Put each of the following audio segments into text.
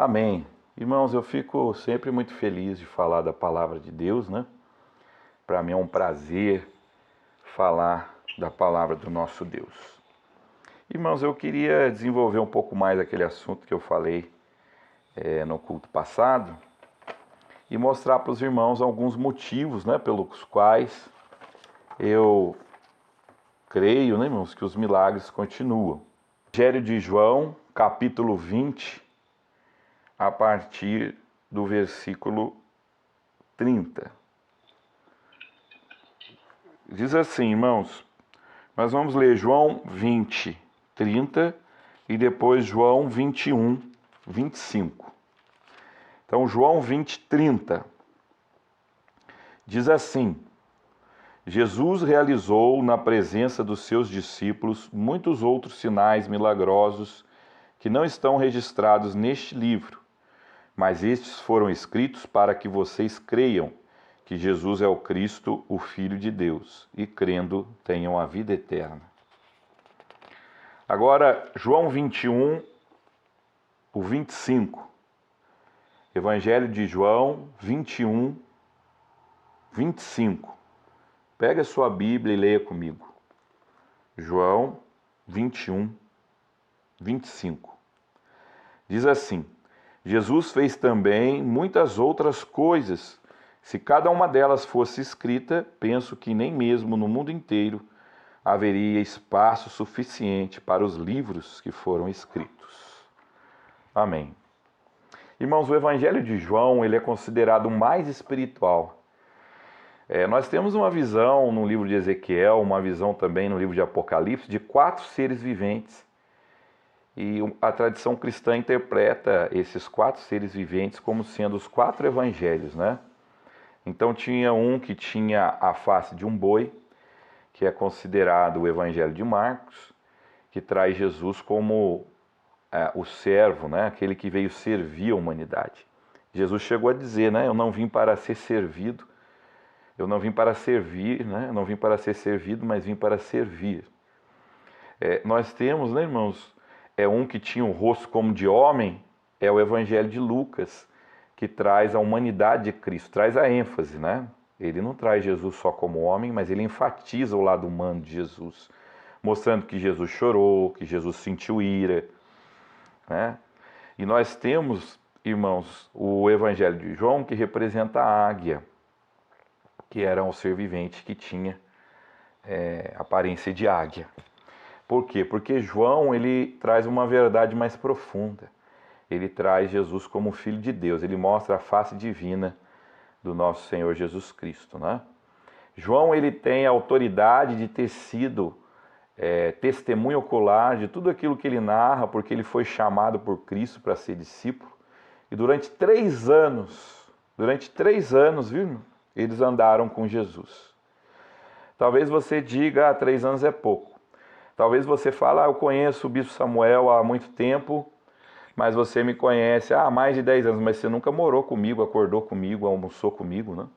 Amém. Irmãos, eu fico sempre muito feliz de falar da palavra de Deus, né? Para mim é um prazer falar da palavra do nosso Deus. Irmãos, eu queria desenvolver um pouco mais aquele assunto que eu falei no culto passado e mostrar para os irmãos alguns motivos, né, pelos quais eu creio, né, irmãos, que os milagres continuam. Evangelho de João, capítulo 20, a partir do versículo 30. Diz assim, irmãos, nós vamos ler João 20, 30 e depois João 21, 25. Então, João 20, 30 diz assim: Jesus realizou na presença dos seus discípulos muitos outros sinais milagrosos que não estão registrados neste livro, mas estes foram escritos para que vocês creiam que Jesus é o Cristo, o Filho de Deus, e crendo tenham a vida eterna. Agora, João 21, o 25. Evangelho de João 21, 25. Pega a sua Bíblia e leia comigo. João 21, 25. Diz assim: Jesus fez também muitas outras coisas. Se cada uma delas fosse escrita, penso que nem mesmo no mundo inteiro haveria espaço suficiente para os livros que foram escritos. Amém. Irmãos, o Evangelho de João ele é considerado o mais espiritual. Nós temos uma visão no livro de Ezequiel, uma visão também no livro de Apocalipse, de 4 seres viventes. E a tradição cristã interpreta esses 4 seres viventes como sendo os 4 evangelhos, né? Então tinha um que tinha a face de um boi, que é considerado o Evangelho de Marcos, que traz Jesus como o servo, né? Aquele que veio servir a humanidade. Jesus chegou a dizer, né? Eu não vim para ser servido, eu não vim para servir, né? Eu não vim para ser servido, mas vim para servir. Nós temos, né, irmãos, um que tinha um rosto como de homem, é o Evangelho de Lucas, que traz a humanidade de Cristo, traz a ênfase, né? Ele não traz Jesus só como homem, mas ele enfatiza o lado humano de Jesus, mostrando que Jesus chorou, que Jesus sentiu ira, né? E nós temos, irmãos, o Evangelho de João, que representa a águia, que era um ser vivente que tinha aparência de águia. Por quê? Porque João ele traz uma verdade mais profunda. Ele traz Jesus como Filho de Deus. Ele mostra a face divina do nosso Senhor Jesus Cristo, né? João ele tem a autoridade de ter sido testemunho ocular de tudo aquilo que ele narra, porque ele foi chamado por Cristo para ser discípulo. E durante 3 anos, viu, eles andaram com Jesus. Talvez você diga, 3 anos é pouco. Talvez você fale, eu conheço o bispo Samuel há muito tempo, mas você me conhece há mais de 10 anos, mas você nunca morou comigo, acordou comigo, almoçou comigo, né?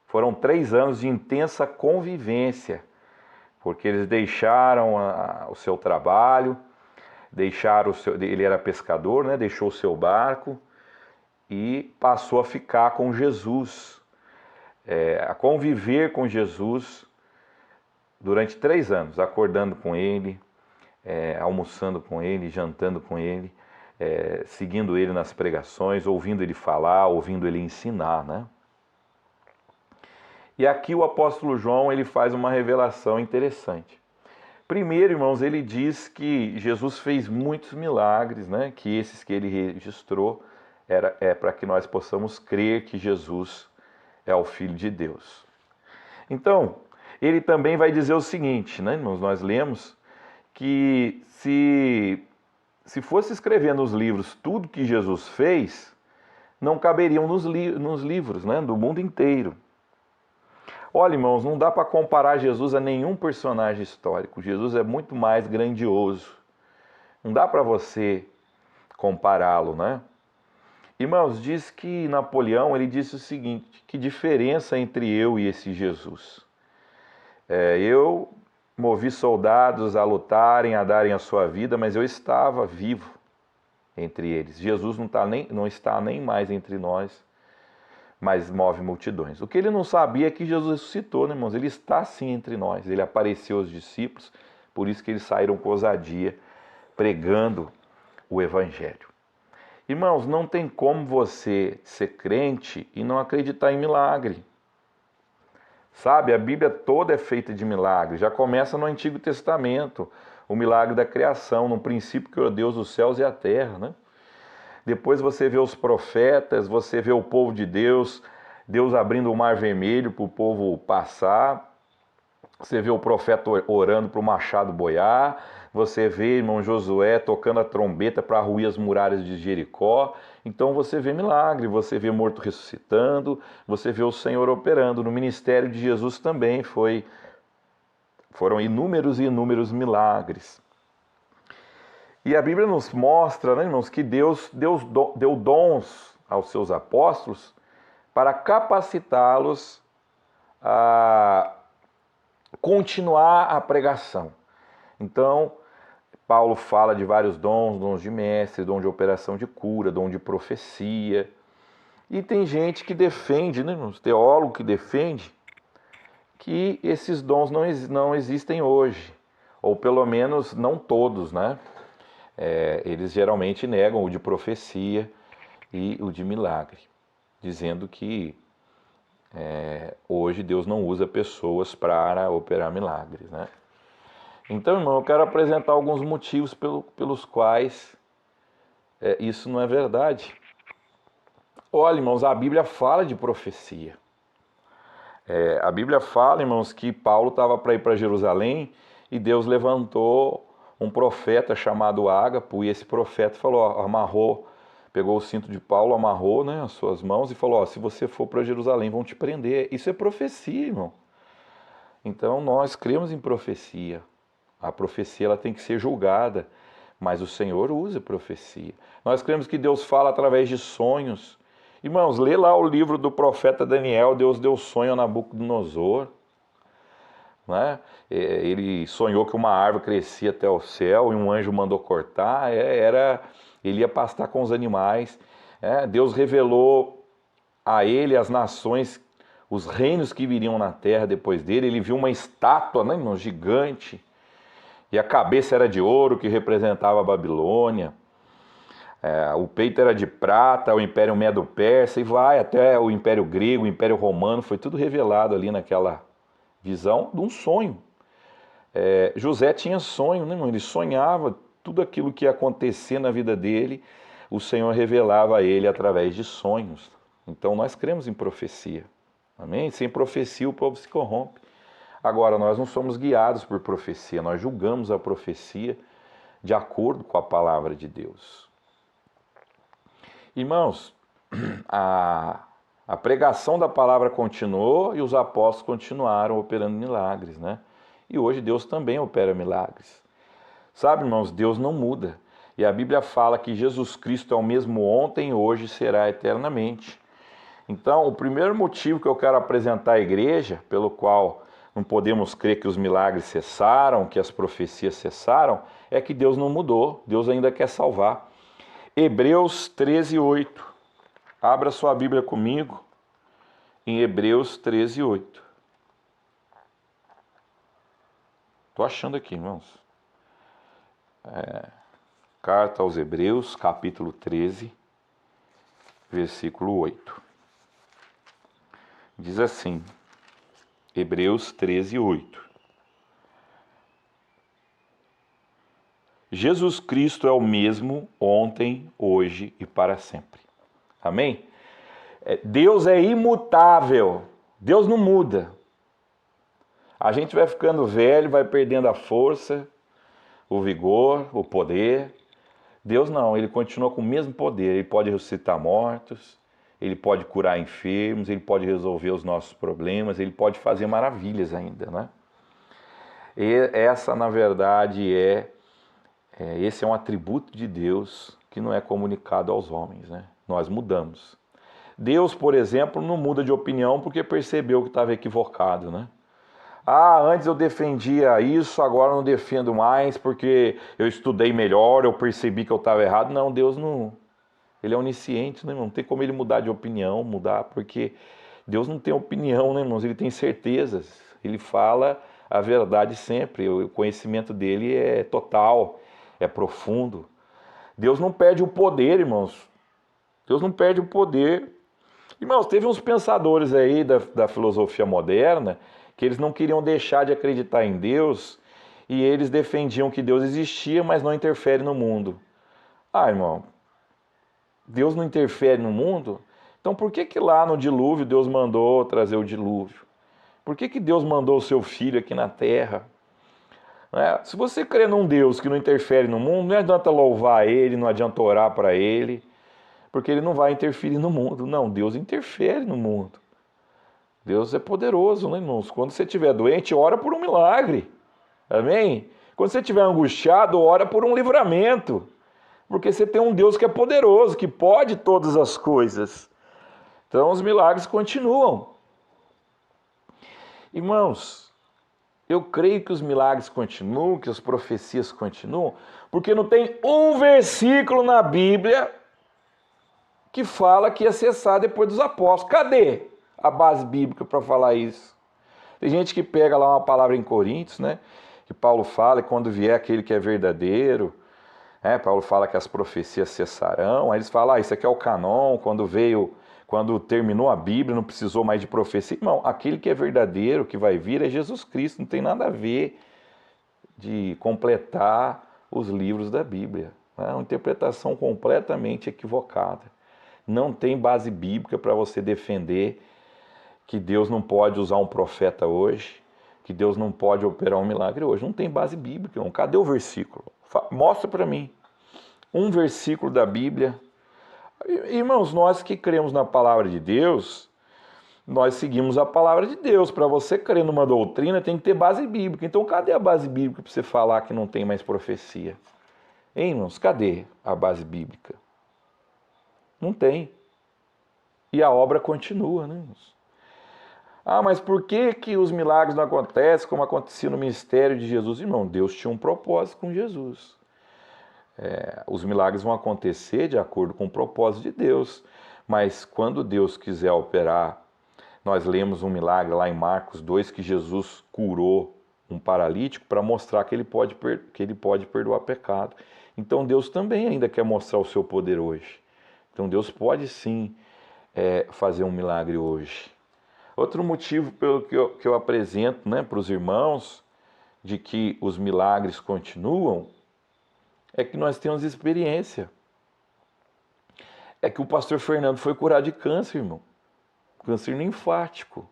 Foram 3 anos de intensa convivência, porque eles deixaram o seu trabalho, ele era pescador, né? Deixou o seu barco e passou a ficar com Jesus, a conviver com Jesus durante 3 anos, acordando com ele, almoçando com ele, jantando com ele, seguindo ele nas pregações, ouvindo ele falar, ouvindo ele ensinar, né? E aqui o apóstolo João ele faz uma revelação interessante. Primeiro, irmãos, ele diz que Jesus fez muitos milagres, né? Que esses que ele registrou para que nós possamos crer que Jesus é o Filho de Deus. Então, ele também vai dizer o seguinte, né, irmãos? Nós lemos que se fosse escrever nos livros tudo que Jesus fez, não caberiam nos livros, né, do mundo inteiro. Olha, irmãos, não dá para comparar Jesus a nenhum personagem histórico. Jesus é muito mais grandioso. Não dá para você compará-lo, né? Irmãos, diz que Napoleão ele disse o seguinte: que diferença entre eu e esse Jesus? Eu movi soldados a lutarem, a darem a sua vida, mas eu estava vivo. entre eles. Jesus não está nem mais entre nós, mas move multidões. O que ele não sabia é que Jesus ressuscitou, né, irmãos? Ele está sim entre nós. Ele apareceu aos discípulos, por isso que eles saíram com ousadia, pregando o Evangelho. Irmãos, não tem como você ser crente e não acreditar em milagre. Sabe, a Bíblia toda é feita de milagres. Já começa no Antigo Testamento, o milagre da criação. No princípio criou Deus os céus e a terra, né? Depois você vê os profetas, você vê o povo de Deus, Deus abrindo o mar vermelho para o povo passar. Você vê o profeta orando para o machado boiar. Você vê, irmão Josué, tocando a trombeta para ruir as muralhas de Jericó. Então você vê milagre, você vê morto ressuscitando, você vê o Senhor operando. No ministério de Jesus também foram inúmeros e inúmeros milagres. E a Bíblia nos mostra, né, irmãos, que Deus deu dons aos seus apóstolos para capacitá-los a continuar a pregação. Então, Paulo fala de vários dons, dons de mestre, dom de operação de cura, dom de profecia. E tem gente que defende, né, irmãos, teólogo que defende que esses dons não existem hoje, ou pelo menos não todos, né? Eles geralmente negam o de profecia e o de milagre, dizendo que hoje Deus não usa pessoas para operar milagres, né? Então, irmão, eu quero apresentar alguns motivos pelos quais isso não é verdade. Olha, irmãos, a Bíblia fala de profecia. A Bíblia fala, irmãos, que Paulo estava para ir para Jerusalém e Deus levantou um profeta chamado Ágapo, e esse profeta falou, pegou o cinto de Paulo, amarrou, né, as suas mãos e falou, se você for para Jerusalém vão te prender. Isso é profecia, irmão. Então nós cremos em profecia. A profecia ela tem que ser julgada, mas o Senhor usa profecia. Nós cremos que Deus fala através de sonhos. Irmãos, lê lá o livro do profeta Daniel, Deus deu sonho a Nabucodonosor. Né? Ele sonhou que uma árvore crescia até o céu e um anjo mandou cortar, ele ia pastar com os animais. Deus revelou a ele as nações, os reinos que viriam na terra depois dele. Ele viu uma estátua, né, irmão, gigante, e a cabeça era de ouro, que representava a Babilônia. O peito era de prata, o Império Medo-Persa, e vai até o Império Grego, o Império Romano, foi tudo revelado ali naquela visão de um sonho. José tinha sonho, né, irmão? Ele sonhava tudo aquilo que ia acontecer na vida dele, o Senhor revelava a ele através de sonhos. Então nós cremos em profecia, amém? Sem profecia o povo se corrompe. Agora, nós não somos guiados por profecia, nós julgamos a profecia de acordo com a palavra de Deus. Irmãos, a pregação da palavra continuou e os apóstolos continuaram operando milagres, né? E hoje Deus também opera milagres. Sabe, irmãos, Deus não muda. E a Bíblia fala que Jesus Cristo é o mesmo ontem e hoje será eternamente. Então, o primeiro motivo que eu quero apresentar à igreja, pelo qual não podemos crer que os milagres cessaram, que as profecias cessaram, é que Deus não mudou, Deus ainda quer salvar. Hebreus 13:8. Abra sua Bíblia comigo em Hebreus 13:8. Estou achando aqui, irmãos. Carta aos Hebreus, capítulo 13, versículo 8. Diz assim, Hebreus 13:8. Jesus Cristo é o mesmo ontem, hoje e para sempre. Amém? Deus é imutável. Deus não muda. A gente vai ficando velho, vai perdendo a força, o vigor, o poder. Deus não, Ele continua com o mesmo poder. Ele pode ressuscitar mortos, Ele pode curar enfermos, Ele pode resolver os nossos problemas, Ele pode fazer maravilhas ainda, né? E essa, na verdade, esse é um atributo de Deus que não é comunicado aos homens, né? Nós mudamos. Deus, por exemplo, não muda de opinião porque percebeu que estava equivocado, né? Ah, antes eu defendia isso, agora eu não defendo mais porque eu estudei melhor, eu percebi que eu estava errado. Não, Deus não. Ele é onisciente, né, irmão? Não tem como ele mudar de opinião, mudar, porque Deus não tem opinião, né, irmãos? Ele tem certezas. Ele fala a verdade sempre. O conhecimento dele é total, é profundo. Deus não perde o poder, irmãos. Deus não perde o poder. Irmãos, teve uns pensadores aí da filosofia moderna que eles não queriam deixar de acreditar em Deus e eles defendiam que Deus existia, mas não interfere no mundo. Ah, irmão, Deus não interfere no mundo? Então por que que lá no dilúvio Deus mandou trazer o dilúvio? Por que que Deus mandou o seu filho aqui na terra? Se você crê num Deus que não interfere no mundo, não adianta louvar Ele, não adianta orar para Ele, porque Ele não vai interferir no mundo. Não, Deus interfere no mundo. Deus é poderoso, né, irmãos? Quando você estiver doente, ora por um milagre. Amém? Quando você estiver angustiado, ora por um livramento. Porque você tem um Deus que é poderoso, que pode todas as coisas. Então os milagres continuam. Irmãos, eu creio que os milagres continuam, que as profecias continuam, porque não tem um versículo na Bíblia que fala que ia cessar depois dos apóstolos. Cadê a base bíblica para falar isso? Tem gente que pega lá uma palavra em Coríntios, né? Que Paulo fala que quando vier aquele que é verdadeiro, Paulo fala que as profecias cessarão. Aí eles falam, isso aqui é o canon, quando terminou a Bíblia, não precisou mais de profecia. Irmão, aquele que é verdadeiro, que vai vir, é Jesus Cristo. Não tem nada a ver de completar os livros da Bíblia. É uma interpretação completamente equivocada. Não tem base bíblica para você defender que Deus não pode usar um profeta hoje, que Deus não pode operar um milagre hoje. Não tem base bíblica, irmão. Cadê o versículo? Mostra para mim um versículo da Bíblia. Irmãos, nós que cremos na palavra de Deus, nós seguimos a palavra de Deus. Para você crer numa doutrina, tem que ter base bíblica. Então, cadê a base bíblica para você falar que não tem mais profecia? Hein, irmãos, cadê a base bíblica? Não tem. E a obra continua, né, irmãos? Ah, mas por que que os milagres não acontecem como acontecia no ministério de Jesus? Irmão, Deus tinha um propósito com Jesus. Os milagres vão acontecer de acordo com o propósito de Deus. Mas quando Deus quiser operar, nós lemos um milagre lá em Marcos 2 que Jesus curou um paralítico para mostrar que ele pode perdoar pecado. Então Deus também ainda quer mostrar o seu poder hoje. Então Deus pode sim fazer um milagre hoje. Outro motivo pelo que eu apresento, né, para os irmãos de que os milagres continuam é que nós temos experiência. É que o pastor Fernando foi curado de câncer, irmão. Câncer linfático.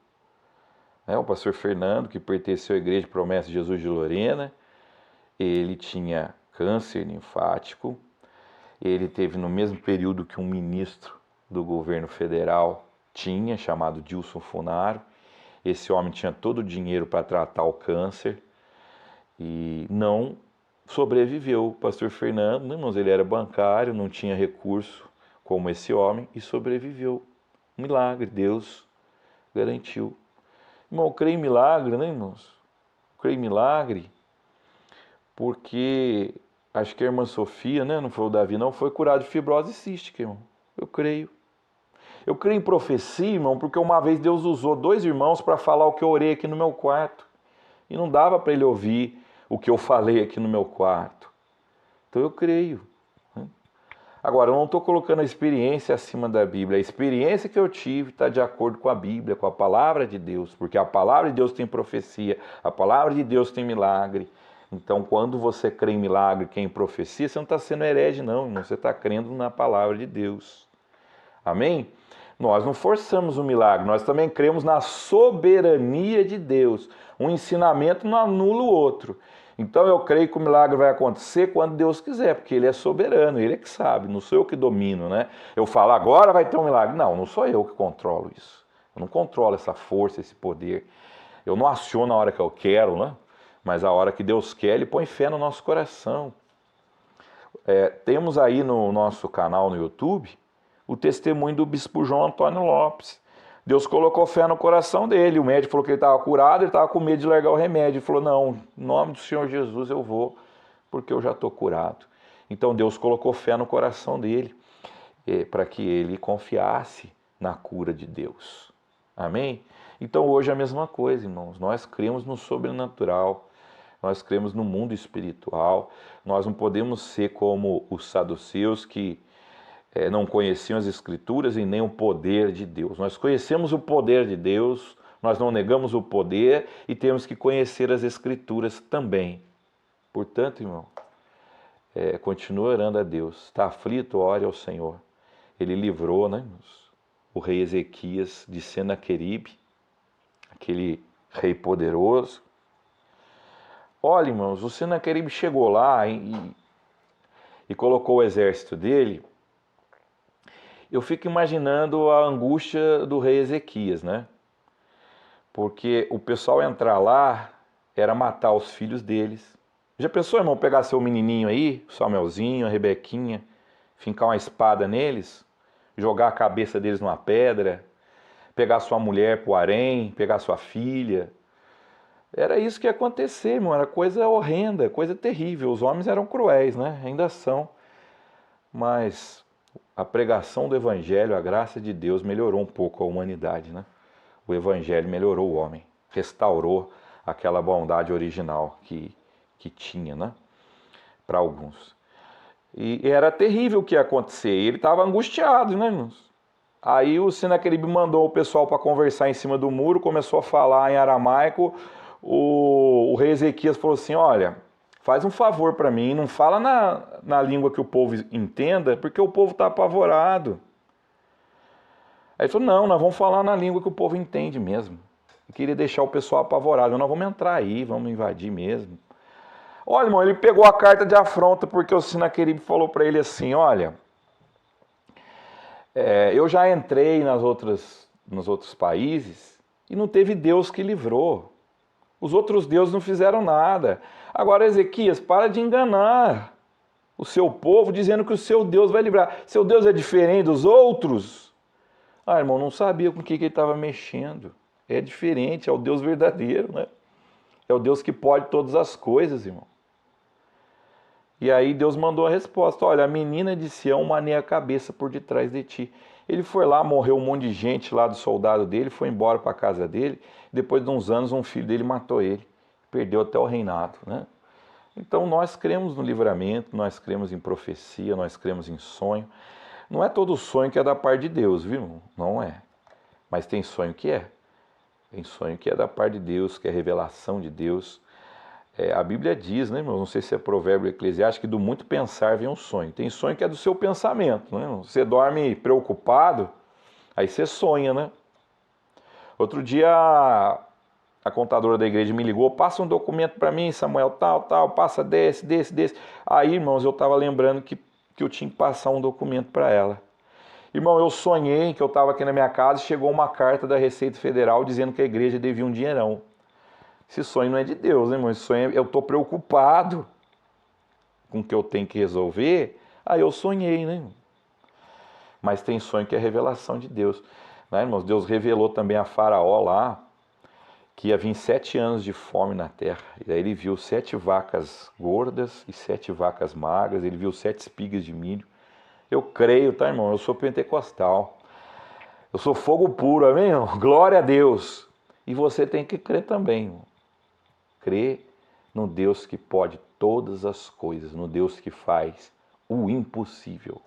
O pastor Fernando, que pertenceu à Igreja Promessa de Jesus de Lorena, ele tinha câncer linfático. Ele teve no mesmo período que um ministro do governo federal tinha, chamado Dilson Funaro. Esse homem tinha todo o dinheiro para tratar o câncer e não sobreviveu. O pastor Fernando, né, irmãos, ele era bancário, não tinha recurso como esse homem e sobreviveu. Um milagre, Deus garantiu. Irmão, eu creio em milagre, né, irmãos? Eu creio em milagre porque acho que a irmã Sofia, né, não foi o Davi não, foi curado de fibrose cística, irmão. Eu creio. Eu creio em profecia, irmão, porque uma vez Deus usou 2 irmãos para falar o que eu orei aqui no meu quarto. E não dava para ele ouvir o que eu falei aqui no meu quarto. Então eu creio. Agora, eu não estou colocando a experiência acima da Bíblia. A experiência que eu tive está de acordo com a Bíblia, com a palavra de Deus. Porque a palavra de Deus tem profecia, a palavra de Deus tem milagre. Então, quando você crê em milagre, quem em profecia, você não está sendo herege, não, irmão. Você está crendo na palavra de Deus. Amém? Nós não forçamos o milagre, nós também cremos na soberania de Deus. Um ensinamento não anula o outro. Então eu creio que o milagre vai acontecer quando Deus quiser, porque Ele é soberano, Ele é que sabe, não sou eu que domino, né? Eu falo, agora vai ter um milagre. Não, não sou eu que controlo isso. Eu não controlo essa força, esse poder. Eu não aciono a hora que eu quero, né? Mas a hora que Deus quer, Ele põe fé no nosso coração. Temos aí no nosso canal no YouTube o testemunho do bispo João Antônio Lopes. Deus colocou fé no coração dele. O médico falou que ele estava curado, ele estava com medo de largar o remédio. Ele falou, não, em nome do Senhor Jesus eu vou, porque eu já estou curado. Então Deus colocou fé no coração dele, para que ele confiasse na cura de Deus. Amém? Então hoje é a mesma coisa, irmãos. Nós cremos no sobrenatural, nós cremos no mundo espiritual. Nós não podemos ser como os saduceus que não conheciam as Escrituras e nem o poder de Deus. Nós conhecemos o poder de Deus, nós não negamos o poder e temos que conhecer as Escrituras também. Portanto, irmão, continue orando a Deus. Está aflito, ore ao Senhor. Ele livrou, né, o rei Ezequias de Senaqueribe, aquele rei poderoso. Olha, irmãos, o Senaqueribe chegou lá e colocou o exército dele. Eu fico imaginando a angústia do rei Ezequias, né? Porque o pessoal entrar lá era matar os filhos deles. Já pensou, irmão, pegar seu menininho aí, o Samuelzinho, a Rebequinha, fincar uma espada neles, jogar a cabeça deles numa pedra, pegar sua mulher pro harém, pegar sua filha? Era isso que ia acontecer, irmão. Era coisa horrenda, coisa terrível. Os homens eram cruéis, né? Ainda são. Mas a pregação do Evangelho, a graça de Deus melhorou um pouco a humanidade, né? O Evangelho melhorou o homem, restaurou aquela bondade original que tinha, né? Para alguns. E era terrível o que ia acontecer. Ele estava angustiado, né, irmãos? Aí o Senaqueribe mandou o pessoal para conversar em cima do muro, começou a falar em aramaico. O rei Ezequias falou assim, olha, faz um favor para mim, não fala na língua que o povo entenda, porque o povo está apavorado. Aí ele falou, não, nós vamos falar na língua que o povo entende mesmo. Eu queria deixar o pessoal apavorado, nós vamos entrar aí, vamos invadir mesmo. Olha, irmão, ele pegou a carta de afronta, porque o Senaqueribe falou para ele assim, olha, eu já entrei nos outros países e não teve Deus que livrou. Os outros deuses não fizeram nada. Agora, Ezequias, para de enganar o seu povo dizendo que o seu Deus vai livrar. Seu Deus é diferente dos outros? Ah, irmão, não sabia com o que ele estava mexendo. É diferente, é o Deus verdadeiro, né? É o Deus que pode todas as coisas, irmão. E aí Deus mandou a resposta, olha, a menina de Sião maneia a cabeça por detrás de ti. Ele foi lá, morreu um monte de gente lá do soldado dele, foi embora para a casa dele. Depois de uns anos, um filho dele matou ele. Perdeu até o reinado, né? Então nós cremos no livramento, nós cremos em profecia, nós cremos em sonho. Não é todo sonho que é da parte de Deus, viu? Não é. Mas tem sonho que é. Tem sonho que é da parte de Deus, que é revelação de Deus. A Bíblia diz, né, irmão? Não sei se é provérbio eclesiástico, que do muito pensar vem um sonho. Tem sonho que é do seu pensamento, né? Você dorme preocupado, aí você sonha, né? Outro dia a contadora da igreja me ligou, passa um documento para mim, Samuel, tal, passa desse. Aí, irmãos, eu estava lembrando que eu tinha que passar um documento para ela. Irmão, eu sonhei que eu estava aqui na minha casa e chegou uma carta da Receita Federal dizendo que a igreja devia um dinheirão. Esse sonho não é de Deus, né, irmão? Esse sonho eu estou preocupado com o que eu tenho que resolver. Aí eu sonhei, né? Mas tem sonho que é revelação de Deus. Né, irmãos? Deus revelou também a Faraó lá que ia vir 7 anos de fome na terra. E aí ele viu 7 vacas gordas e 7 vacas magras. Ele viu 7 espigas de milho. Eu creio, tá, irmão? Eu sou pentecostal. Eu sou fogo puro, amém, irmão? Glória a Deus. E você tem que crer também, irmão. Crer no Deus que pode todas as coisas, no Deus que faz o impossível.